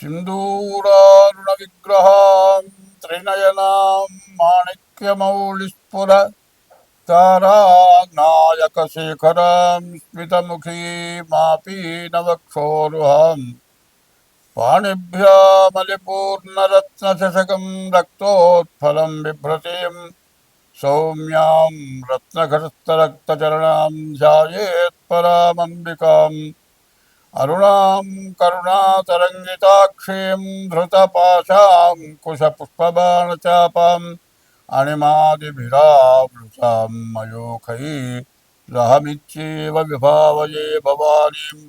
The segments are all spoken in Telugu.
सिन्दूरारुणविग्रहां त्रिनयनां माणिक्यमौलिस्फुर तारानायकशेखरां स्मितमुखीमापीनवक्षोरुहां पाणिभ्यामलिपूर्णरत्नचषकं रक्तोत्फलं बिभ्रतीं सौम्यां रत्नघटस्थरक्तचरणां ध्यायेत्परामम्बिकाम् अरुणां करुणातरङ्गिताक्षीं धृतपाशाङ्कुशपुष्पबाणचापाम् अणिमादिभिरावृतां मयूखैरहमित्येव विभावये भवानीं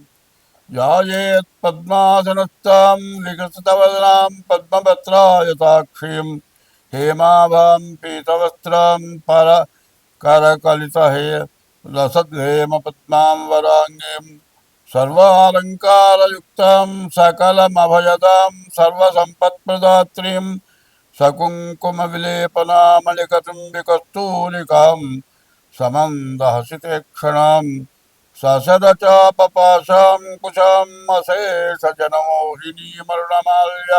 ध्यायेत्पद्मासनस्थां विकसितवदनां पद्मपत्रायताक्षीं हेमाभां पीतवस्त्रां करकलितहे लसद्हेमपद्मां वराङ्गीं सर्वालङ्कारयुक्तां सकलमभयदां सर्वसम्पत्प्रदात्रीं सकुङ्कुमविलेपनामलिकचुम्बिकस्तूलिकां समन्दहसिते ससदचापपाशां कुशाम् अशेषजनमोहिनीमरुणमाल्य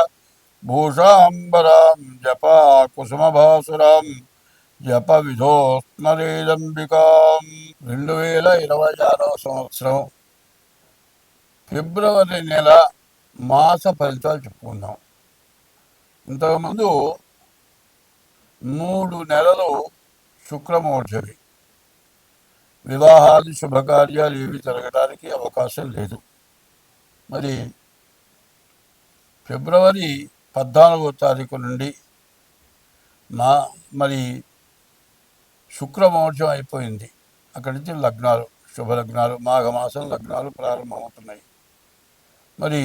भूषाम्बरां जपा कुसुमभासुरां జపవిధోస్మరేదంబికాం. 2026 సంవత్సరం ఫిబ్రవరి నెల మాస ఫలితాలు చెప్పుకుందాం. ఇంతకుముందు 3 నెలలు శుక్రమోర్జవి, వివాహాది శుభకార్యాలు ఏవి జరగడానికి అవకాశం లేదు. మరి ఫిబ్రవరి 14వ తారీఖు నుండి మరి శుక్రమోర్జం అయిపోయింది. అక్కడి నుంచి లగ్నాలు, శుభలగ్నాలు, మాఘమాసం లగ్నాలు ప్రారంభమవుతున్నాయి. మరి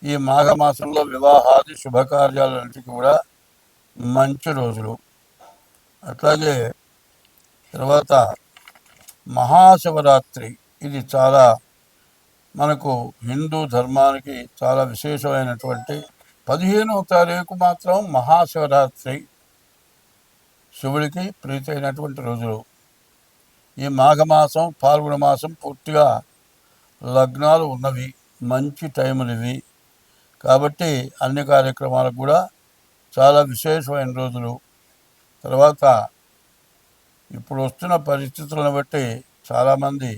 ఈ మాఘమాసంలో వివాహాది శుభకార్యాలన్నిటికీ కూడా మంచి రోజులు. అట్లాగే తర్వాత మహాశివరాత్రి, ఇది చాలా మనకు హిందూ ధర్మానికి చాలా విశేషమైనటువంటి 15వ తారీఖు మాత్రం మహాశివరాత్రి, శివుడికి ప్రీతి అయినటువంటి రోజులు. ఈ మాఘమాసం, పాల్గొన మాసం పూర్తిగా లగ్నాలు ఉన్నవి, మంచి టైములు ఇవి. కాబట్టి అన్ని కార్యక్రమాలకు కూడా చాలా విశేషమైన రోజులు. తర్వాత ఇప్పుడు వస్తున్న పరిస్థితులను బట్టి చాలామంది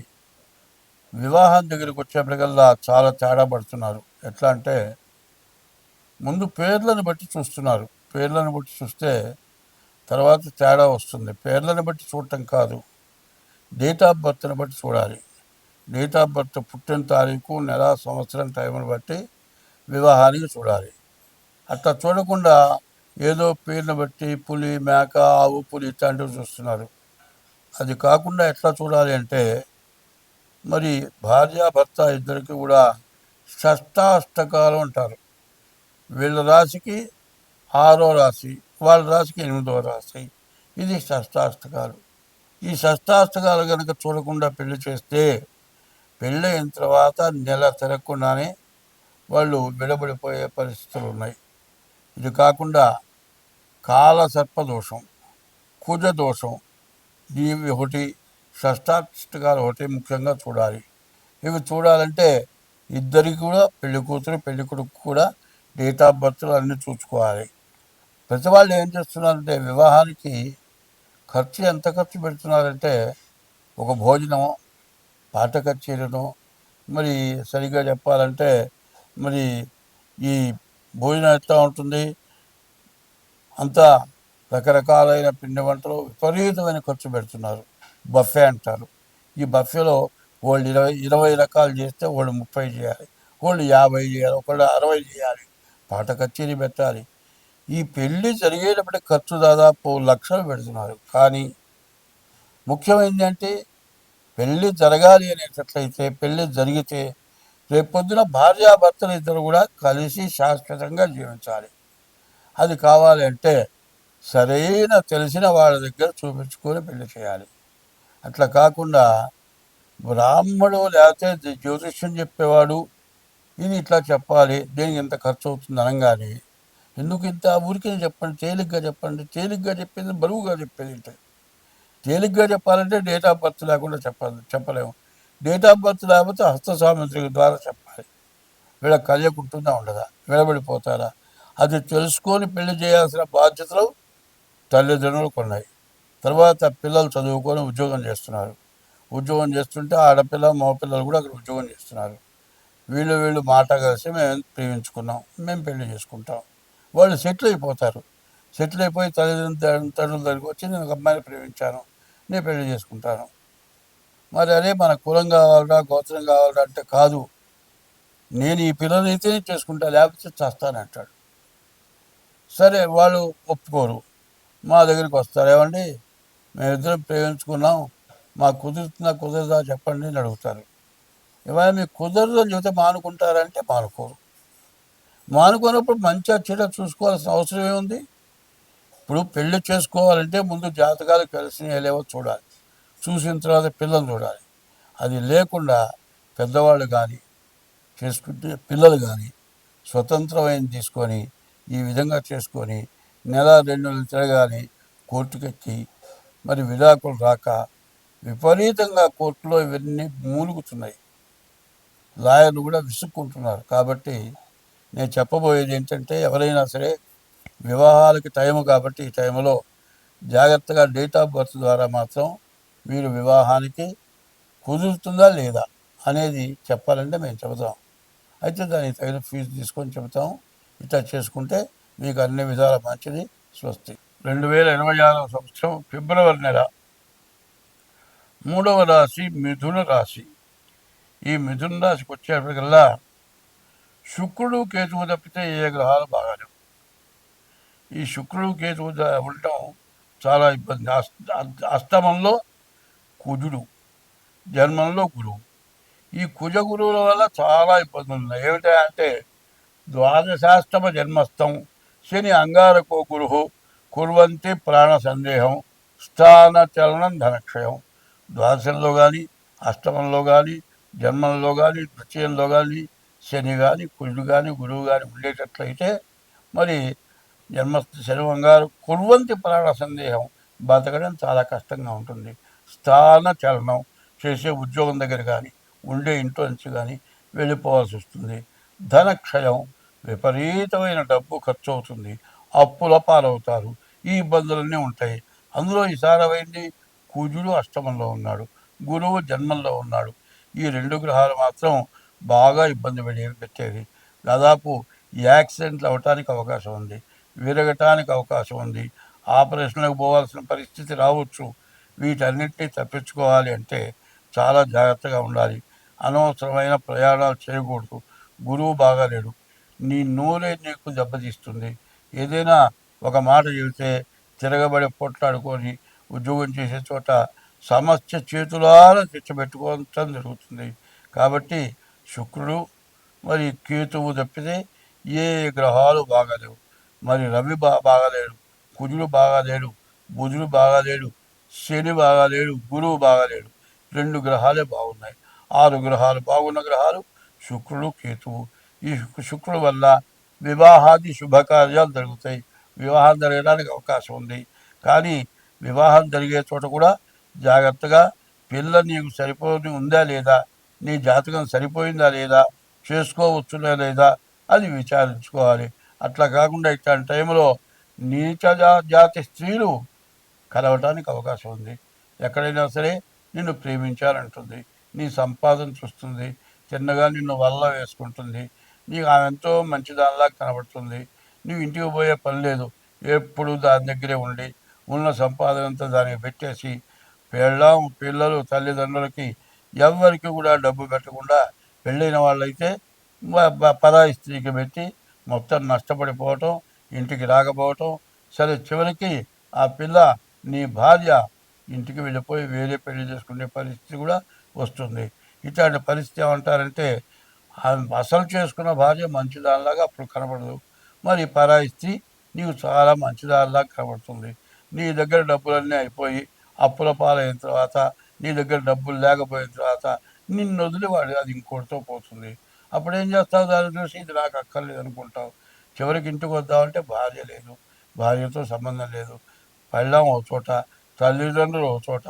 వివాహం దగ్గరికి వచ్చేప్పటికల్లా చాలా తేడా పడుతున్నారు. ఎట్లా అంటే ముందు పేర్లను బట్టి చూస్తున్నారు. పేర్లను బట్టి చూస్తే తర్వాత తేడా వస్తుంది. పేర్లను బట్టి చూడటం కాదు, డేట్ ఆఫ్ బర్త్ని బట్టి చూడాలి. డేట్ ఆఫ్ బర్త్, పుట్టిన తారీఖు, నెల, సంవత్సరం, టైంని బట్టి వివాహానికి చూడాలి. అట్లా చూడకుండా ఏదో పేరుని బట్టి పులి, మేక, ఆవు, పులి ఇట్లాంటివి చూస్తున్నారు. అది కాకుండా ఎట్లా చూడాలి అంటే, మరి భార్యాభర్త ఇద్దరికి కూడా షష్టాష్టకాలు అంటారు. వీళ్ళ రాశికి 6వ రాశి, వాళ్ళ రాశికి 8వ రాశి, ఇది షష్టాష్టకాలు. ఈ షష్టాష్టకాలు కనుక చూడకుండా పెళ్లి చేస్తే పెళ్ళైన తర్వాత నెల తిరగకుండానే వాళ్ళు విడబడిపోయే పరిస్థితులు ఉన్నాయి. ఇది కాకుండా కాలసర్పదోషం, కుజదోషం, ఇవి ఒకటి, షష్టాష్టకాలు ఒకటి ముఖ్యంగా చూడాలి. ఇవి చూడాలంటే ఇద్దరికి కూడా, పెళ్లి కూతురు పెళ్లి కొడుకు కూడా డేట్ ఆఫ్ బర్త్లు అన్నీ చూసుకోవాలి. ప్రతి వాళ్ళు ఏం చేస్తున్నారంటే వివాహానికి ఖర్చు ఎంత ఖర్చు పెడుతున్నారంటే, ఒక భోజనం, పాట కచేరీను, మరి సరిగ్గా చెప్పాలంటే మరి ఈ భోజనం ఎట్లా ఉంటుంది, అంతా రకరకాలైన పిండి వంటలు విపరీతమైన ఖర్చు పెడుతున్నారు. బఫే అంటారు. ఈ బఫేలో వాళ్ళు 20 రకాలు చేస్తే వాళ్ళు 30 చేయాలి, వాళ్ళు 50 చేయాలి, ఒకళ్ళు 60 చేయాలి, పాట కచేరీ పెట్టాలి. ఈ పెళ్ళి జరిగేటప్పటికి ఖర్చు దాదాపు లక్షలు పెడుతున్నారు. కానీ ముఖ్యమైనది అంటే పెళ్ళి జరగాలి అనేటట్లయితే, పెళ్ళి జరిగితే రేపొద్దున భార్యాభర్తలు ఇద్దరు కూడా కలిసి శాశ్వతంగా జీవించాలి. అది కావాలి అంటే సరైన తెలిసిన వాళ్ళ దగ్గర చూపించుకొని పెళ్లి చేయాలి. అట్లా కాకుండా బ్రాహ్మడు లేకపోతే జ్యోతిష్యం చెప్పేవాడు ఇది ఇట్లా చెప్పాలి, దేనికి ఇంత ఖర్చు అవుతుంది అనగానే, ఎందుకు ఇంత ఊరికి చెప్పండి, తేలిగ్గా చెప్పండి. తేలిగ్గా చెప్పింది బరువుగా చెప్పేది అంటే, తేలిగ్గా చెప్పాలంటే డేట్ ఆఫ్ బర్త్ లేకుండా చెప్పలేము. డేట్ ఆఫ్ బర్త్ లేకపోతే హస్త సాముద్రిక ద్వారా చెప్పాలి. వీళ్ళ కళ్యకు ఉంటుందా ఉండదా, విడబడిపోతారా? అది తెలుసుకొని పెళ్లి చేయాల్సిన బాధ్యతలు తల్లిదండ్రులకు ఉన్నాయి. తర్వాత పిల్లలు చదువుకొని ఉద్యోగం చేస్తున్నారు. ఉద్యోగం చేస్తుంటే ఆడపిల్ల మగపిల్లలు కూడా అక్కడ ఉద్యోగం చేస్తున్నారు. వీళ్ళు మాట కలిసి మేము ప్రేమించుకున్నాం, మేము పెళ్లి చేసుకుంటాం. వాళ్ళు సెటిల్ అయిపోతారు. సెటిల్ అయిపోయి తండ్రుల దగ్గరికి వచ్చి నేను ఒక అమ్మాయిని ప్రేమించాను, నేను పెళ్లి చేసుకుంటాను. మరి అదే మన కులం కావాలరా, గోత్రం కావాలరా అంటే కాదు, నేను ఈ పిల్లలైతేనే చేసుకుంటా, లేకపోతే చేస్తానంటాడు. సరే వాళ్ళు ఒప్పుకోరు. మా దగ్గరికి వస్తారు, ఏమండి మేమిద్దరం ప్రేమించుకున్నాం, మాకు కుదురుతుందా కుదరదా చెప్పండి అని అడుగుతారు. ఇవాళ మీకు కుదరదు అని చెబితే మానుకుంటారంటే మానుకోరు. మానుకున్నప్పుడు మంచిగా చెడ్డ చూసుకోవాల్సిన అవసరం ఏముంది? ఇప్పుడు పెళ్లి చేసుకోవాలంటే ముందు జాతకాలు కలిసినవి లేవో చూడాలి, చూసిన తర్వాత పిల్లలు చూడాలి. అది లేకుండా పెద్దవాళ్ళు కానీ చేసుకుంటే పిల్లలు కానీ స్వతంత్రమైన తీసుకొని ఈ విధంగా చేసుకొని నెల 2 నెలలు తిరగాలి, కోర్టుకెక్కి మరి విడాకులు రాక విపరీతంగా కోర్టులో ఇవన్నీ మూలుగుతున్నాయి. లాయర్లు కూడా విసుక్కుంటున్నారు. కాబట్టి నేను చెప్పబోయేది ఏంటంటే, ఎవరైనా సరే వివాహాలకి టైము కాబట్టి ఈ టైంలో జాగ్రత్తగా డేట్ ఆఫ్ బర్త్ ద్వారా మాత్రం మీరు వివాహానికి కుదురుతుందా లేదా అనేది చెప్పాలంటే మేము చెబుతాం. అయితే దానికి తగిన ఫీజు తీసుకొని చెబుతాం. ఇట్లా చేసుకుంటే మీకు అన్ని విధాల మంచిది. స్వస్తి. 2026 సంవత్సరం ఫిబ్రవరి నెల 3వ రాశి మిథున రాశి. ఈ మిథున రాశికి వచ్చేప్పటికల్లా శుక్రుడు కేతువు తప్పితే ఏ గ్రహాలు బాగాలేవు. ఈ శుక్రుడు కేతువు ఉండటం చాలా ఇబ్బంది. అష్టమంలో కుజుడు, జన్మంలో గురువు. ఈ కుజ గురువుల వల్ల చాలా ఇబ్బందులు ఉన్నాయి. ఏమిటంటే ద్వాదశాష్టమ జన్మస్థం శని అంగారకో గురు కుర్వంతి ప్రాణ సందేహం స్థాన చలనం ధనక్షయం. ద్వాదశంలో కానీ, అష్టమంలో కానీ, జన్మంలో కానీ, ద్వితీయంలో కానీ శని కానీ, కుజుడు కానీ, గురువు కానీ ఉండేటట్లయితే మరి జన్మస్థ శని అంగారు కుర్వంతి ప్రాణ సందేహం, బతకడం చాలా కష్టంగా ఉంటుంది. స్థాన చలనం, చేసే ఉద్యోగం దగ్గర కానీ, ఉండే ఇంట్లో నుంచి కానీ వెళ్ళిపోవాల్సి వస్తుంది. ధనక్షయం, విపరీతమైన డబ్బు ఖర్చు అవుతుంది, అప్పుల పాలవుతారు. ఈ ఇబ్బందులన్నీ ఉంటాయి. అందులో ఈసారమైంది కుజుడు అష్టమంలో ఉన్నాడు, గురువు జన్మంలో ఉన్నాడు. ఈ 2 గ్రహాలు మాత్రం బాగా ఇబ్బంది పెట్టేవి. దాదాపు యాక్సిడెంట్లు అవ్వటానికి అవకాశం ఉంది, విరగటానికి అవకాశం ఉంది, ఆపరేషన్లకు పోవాల్సిన పరిస్థితి రావచ్చు. వీటన్నిటినీ తప్పించుకోవాలి అంటే చాలా జాగ్రత్తగా ఉండాలి. అనవసరమైన ప్రయాణాలు చేయకూడదు. గురువు బాగాలేడు, నీ నూరే నీకు దెబ్బతీస్తుంది. ఏదైనా ఒక మాట చెబితే తిరగబడి పొట్లాడుకొని ఉద్యోగం చేసే చోట సమస్య చేతులారా తెచ్చిపెట్టుకోవడం జరుగుతుంది. కాబట్టి శుక్రుడు మరి కేతువు తప్పితే ఏ గ్రహాలు బాగాలేవు. మరి రవి బాగాలేడు, కుజుడు బాగాలేడు, బుధుడు బాగాలేడు, శని బాగాలేడు, గురువు బాగాలేడు. 2 గ్రహాలే బాగున్నాయి. 6 గ్రహాలు బాగున్న గ్రహాలు శుక్రుడు, కేతువు. ఈ శుక్రుడు వల్ల వివాహాది శుభకార్యాలు జరుగుతాయి, వివాహం జరగడానికి అవకాశం ఉంది. కానీ వివాహం జరిగే చోట కూడా జాగ్రత్తగా పిల్ల నీకు సరిపోయి ఉందా లేదా, నీ జాతకం సరిపోయిందా లేదా, చేసుకోవచ్చునా లేదా అది విచారించుకోవాలి. అట్లా కాకుండా ఇట్లాంటి టైంలో నీచ జాతి స్త్రీలు కలవటానికి అవకాశం ఉంది. ఎక్కడైనా సరే నిన్ను ప్రేమించాలంటుంది, నీ సంపాదన చూస్తుంది, చిన్నగా నిన్ను వల్ల వేసుకుంటుంది, నీకు ఆమె ఎంతో మంచిదానిలా కనబడుతుంది. నువ్వు ఇంటికి పోయే పని లేదు, ఎప్పుడు దాని దగ్గరే ఉండి ఉన్న సంపాదన అంతా దానికి పెట్టేసి పెళ్ళాం పిల్లలు తల్లిదండ్రులకి ఎవరికి కూడా డబ్బు పెట్టకుండా పెళ్ళైన వాళ్ళైతే పరాయి స్త్రీకి పెట్టి మొత్తం నష్టపడిపోవటం, ఇంటికి రాకపోవటం. సరే చివరికి ఆ పిల్ల నీ భార్య ఇంటికి వెళ్ళిపోయి వేరే పెళ్లి చేసుకునే పరిస్థితి కూడా వస్తుంది. ఇట్లాంటి పరిస్థితి ఏమంటారంటే అసలు చేసుకున్న భార్య మంచిదానిలాగా అప్పుడు కనబడదు, మరి పరాయి స్త్రీ నీకు చాలా మంచిదానిలాగా కనబడుతుంది. నీ దగ్గర డబ్బులన్నీ అయిపోయి అప్పుల పాలైన తర్వాత, నీ దగ్గర డబ్బులు లేకపోయిన తర్వాత నిన్ను వదిలి వాడు అది ఇంకోటితో పోతుంది. అప్పుడు ఏం చేస్తావు? దాన్ని చూసి ఇది నాకు అక్కర్లేదు అనుకుంటావు. చివరికి ఇంటికి వద్దామంటే భార్య లేదు, భార్యతో సంబంధం లేదు, పెళ్ళాం ఒక చోట, తల్లిదండ్రులు ఒక చోట,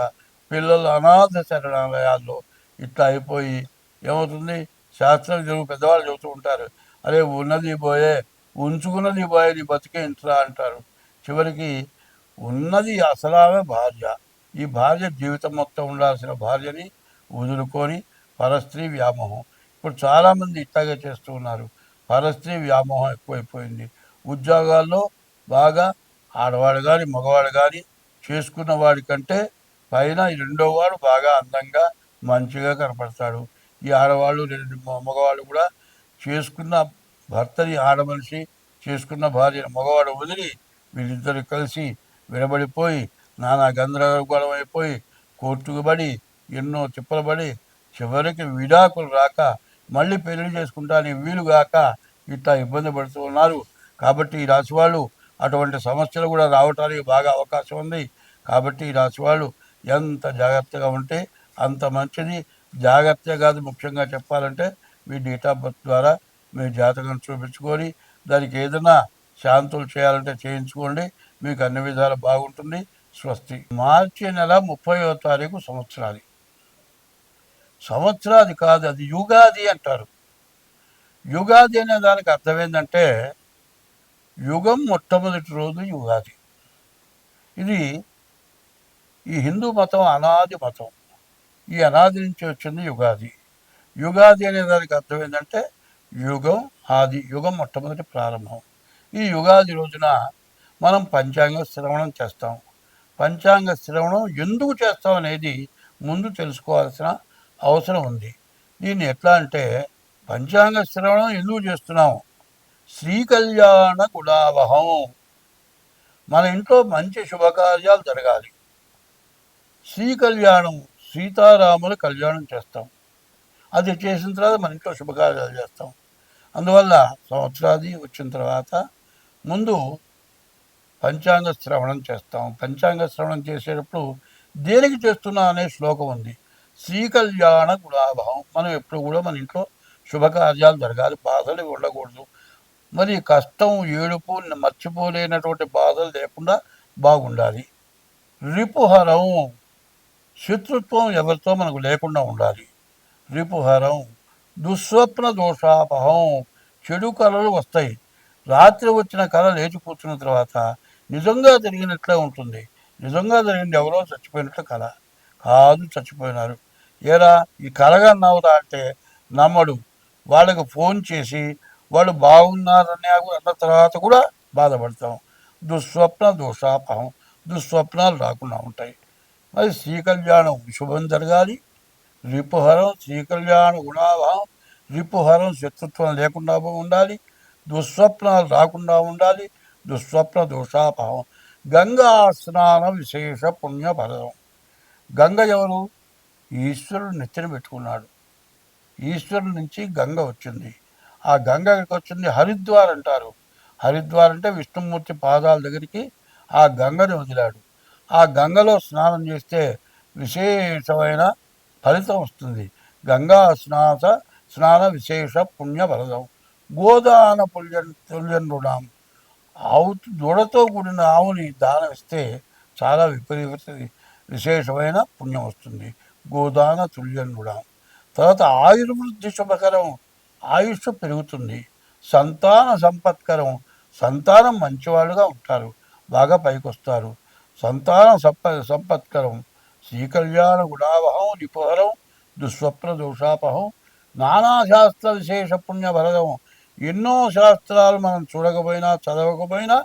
పిల్లలు అనాథ శరణాలయాల్లో. ఇట్లా అయిపోయి ఏమవుతుంది? శాస్త్రజ్ఞులు పెద్దవాళ్ళు చెబుతూ ఉంటారు. అరే ఉన్నది పోయే, ఉంచుకున్నది పోయే, నీ బతికే ఇంట్రా అంటారు. చివరికి ఉన్నది అసలామే భార్య. ఈ భార్య జీవితం మొత్తం ఉండాల్సిన భార్యని వదులుకొని పరస్త్రీ వ్యామోహం. ఇప్పుడు చాలామంది ఇట్లాగే చేస్తూ ఉన్నారు. పరస్త్రీ వ్యామోహం ఎక్కువైపోయింది. ఉద్యోగాల్లో బాగా ఆడవాడు కానీ మగవాడు కానీ చేసుకున్న వాడి కంటే పైన ఈ రెండో వాడు బాగా అందంగా మంచిగా కనపడతాడు. ఈ ఆడవాళ్ళు రెండు మగవాళ్ళు కూడా చేసుకున్న భర్తని ఆడమనిషి చేసుకున్న భార్యను మగవాడు వదిలి వీళ్ళిద్దరు కలిసి విడబడిపోయి నానా గందరగోళం అయిపోయి కోర్టుకు పడి ఎన్నో తిప్పలు పడి చివరికి విడాకులు రాక మళ్ళీ పెళ్లి చేసుకుంటానికి వీలుగాక ఇట్లా ఇబ్బంది పడుతూ ఉన్నారు. కాబట్టి ఈ రాశి వాళ్ళు అటువంటి సమస్యలు కూడా రావటానికి బాగా అవకాశం ఉంది. కాబట్టి ఈ రాశి వాళ్ళు ఎంత జాగ్రత్తగా ఉంటే అంత మంచిది. జాగ్రత్త కాదు, ముఖ్యంగా చెప్పాలంటే మీ డేట్ ఆఫ్ బర్త్ ద్వారా మీ జాతకం చూపించుకొని దానికి ఏదైనా శాంతులు చేయాలంటే చేయించుకోండి. మీకు అన్ని విధాలు బాగుంటుంది. స్వస్తి. మార్చి నెల 30వ తారీఖు సంవత్సరాది. సంవత్సరాది కాదు, అది యుగాది అంటారు. యుగాది అనే దానికి అర్థం ఏంటంటే యుగం మొట్టమొదటి రోజు యుగాది. ఇది ఈ హిందూ మతం అనాది మతం. ఈ అనాది నుంచి వచ్చింది యుగాది. యుగాది అనే దానికి అర్థం ఏంటంటే యుగం ఆది, యుగం మొట్టమొదటి ప్రారంభం. ఈ యుగాది రోజున మనం పంచాంగ శ్రవణం చేస్తాం. పంచాంగ శ్రవణం ఎందుకు చేస్తాం అనేది ముందు తెలుసుకోవాల్సిన అవసరం ఉంది. దీన్ని ఎట్లా అంటే పంచాంగ శ్రవణం ఎందుకు చేస్తున్నాం? శ్రీ కళ్యాణ గుణావహం. మన ఇంట్లో మంచి శుభకార్యాలు జరగాలి. శ్రీ కళ్యాణం, సీతారాముల కళ్యాణం చేస్తాం. అది చేసిన తర్వాత మన ఇంట్లో శుభకార్యాలు చేస్తాం. అందువల్ల సంవత్సరాది వచ్చిన తర్వాత ముందు పంచాంగ శ్రవణం చేస్తాం. పంచాంగ శ్రవణం చేసేటప్పుడు దేనికి చేస్తున్నా అనే శ్లోకం ఉంది. శ్రీ కళ్యాణ గుణాభావం. మనం ఎప్పుడు కూడా మన ఇంట్లో శుభకార్యాలు జరగాలి, బాధలు ఉండకూడదు. మరి కష్టం, ఏడుపు, మర్చిపోలేనటువంటి బాధలు లేకుండా బాగుండాలి. రిపుహరం, శత్రుత్వం ఎవరితో మనకు లేకుండా ఉండాలి. రిపుహరం. దుస్వప్న దోషాపహం. చెడు కళలు వస్తాయి. రాత్రి వచ్చిన కళ లేచి కూర్చున్న తర్వాత నిజంగా జరిగినట్లే ఉంటుంది. నిజంగా జరిగింది ఎవరో చచ్చిపోయినట్లు కళ కాదు, చచ్చిపోయినారు. ఏరా ఈ కలగన్నావురా అంటే నమ్మడు. వాళ్ళకి ఫోన్ చేసి వాళ్ళు బాగున్నారని అన్న తర్వాత కూడా బాధపడతాం. దుస్వప్న దోషాపహం. దుస్వప్నాలు రాకుండా ఉంటాయి. మరి శ్రీ కళ్యాణం శుభం జరగాలి. రిపుహరం శ్రీకళ్యాణ గుణాభావం. రిపుహరం శత్రుత్వం లేకుండా ఉండాలి. దుస్వప్నాలు రాకుండా ఉండాలి. దుస్వప్న దోషాపహం. గంగా స్నాన విశేష పుణ్యఫలం. గంగ ఎవరు? ఈశ్వరుడు నెత్తిన పెట్టుకున్నాడు. ఈశ్వరుడి నుంచి గంగ వచ్చింది. ఆ గంగ వచ్చింది హరిద్వార్ అంటారు. హరిద్వార్ అంటే విష్ణుమూర్తి పాదాల దగ్గరికి ఆ గంగని వదిలాడు. ఆ గంగలో స్నానం చేస్తే విశేషమైన ఫలితం వస్తుంది. గంగా స్నాన విశేష పుణ్య ఫలితం. గోదాన తుల్యం రుణం. ఆవు దూడతో కూడిన ఆవుని దానం ఇస్తే చాలా విశేషమైన పుణ్యం వస్తుంది. గోదాన తుల్యం రుణం. తర్వాత ఆయుర్వృద్ధి శుభకరం. ఆయుష్ పెరుగుతుంది. సంతాన సంపత్కరం. సంతానం మంచివాళ్ళుగా ఉంటారు, బాగా పైకొస్తారు. సంతాన సంపత్కరం. శ్రీకళ్యాణ గుణావహం నిపుహరం. దుస్వప్న దోషాపహం. నానాశాస్త్ర విశేష పుణ్యఫలదం. ఎన్నో శాస్త్రాలు మనం చూడకపోయినా చదవకపోయినా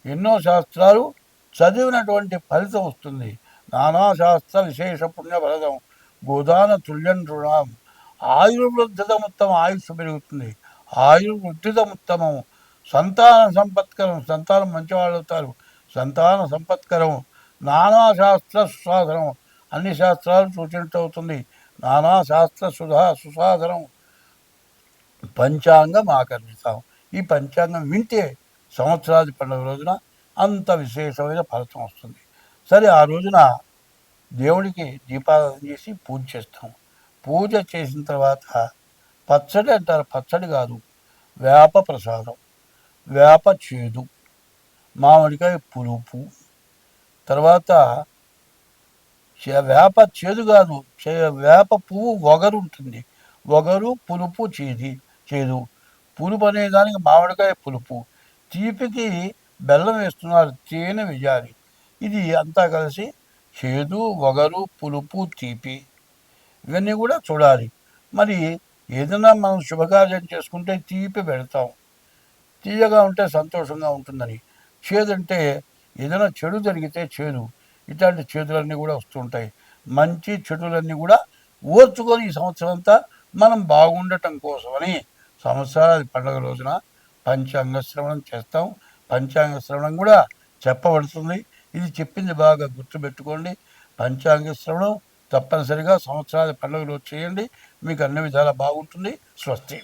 ఎన్నో శాస్త్రాలు చదివినటువంటి ఫలితం వస్తుంది. నానాశాస్త్ర విశేష పుణ్యఫలదం. గోదాన తుల్యం రుణం. ఆయుర్వృద్ధితముత్తమం. ఆయుష్ పెరుగుతుంది. ఆయుర్వృద్ధితముత్తమం. సంతాన సంపత్కరం. సంతానం మంచివాళ్ళు అవుతారు. సంతాన సంపత్కరం. నానాశాస్త్ర సుసాధనం. అన్ని శాస్త్రాలు సూచించ అవుతుంది. నానాశాస్త్ర సుసాధనం. పంచాంగం ఆకర్షిస్తాం. ఈ పంచాంగం వింటే సంవత్సరాది పండుగ రోజున అంత విశేషమైన ఫలితం వస్తుంది. సరే, ఆ రోజున దేవుడికి దీపారాధన చేసి పూజ చేస్తాం. పూజ చేసిన తర్వాత పచ్చడి అంటారు. పచ్చడి కాదు, వేప ప్రసాదం, వేప చేదు, మామిడికాయ పులుపు, తర్వాత వేప చేదు కాదు, వేప పువ్వు వగరు ఉంటుంది. వగరు పులుపు చేదు. పులుపు అనే దానికి మామిడికాయ పులుపు, తీపికి బెల్లం వేస్తున్నారు, తేనె వేయాలి. ఇది అంతా కలిసి చేదు, వగరు, పులుపు, తీపి ఇవన్నీ కూడా చూడాలి. మరి ఏదైనా మనం శుభకార్యం చేసుకుంటే తీపి పెడతాం, తీయగా ఉంటే సంతోషంగా ఉంటుందని. చేదంటే ఏదైనా చెడు జరిగితే చేదు, ఇట్లాంటి చేదులన్నీ కూడా వస్తుంటాయి. మంచి చెడులన్నీ కూడా ఓర్చుకొని ఈ సంవత్సరం అంతా మనం బాగుండటం కోసమని సంవత్సరాది పండుగ రోజున పంచాంగ శ్రవణం చేస్తాం. పంచాంగ శ్రవణం కూడా చెప్పబడుతుంది. ఇది చెప్పింది బాగా గుర్తుపెట్టుకోండి. పంచాంగ శ్రవణం తప్పనిసరిగా సంవత్సరాది పండుగ రోజు చేయండి. మీకు అన్ని విధాలా బాగుంటుంది. స్వస్తి.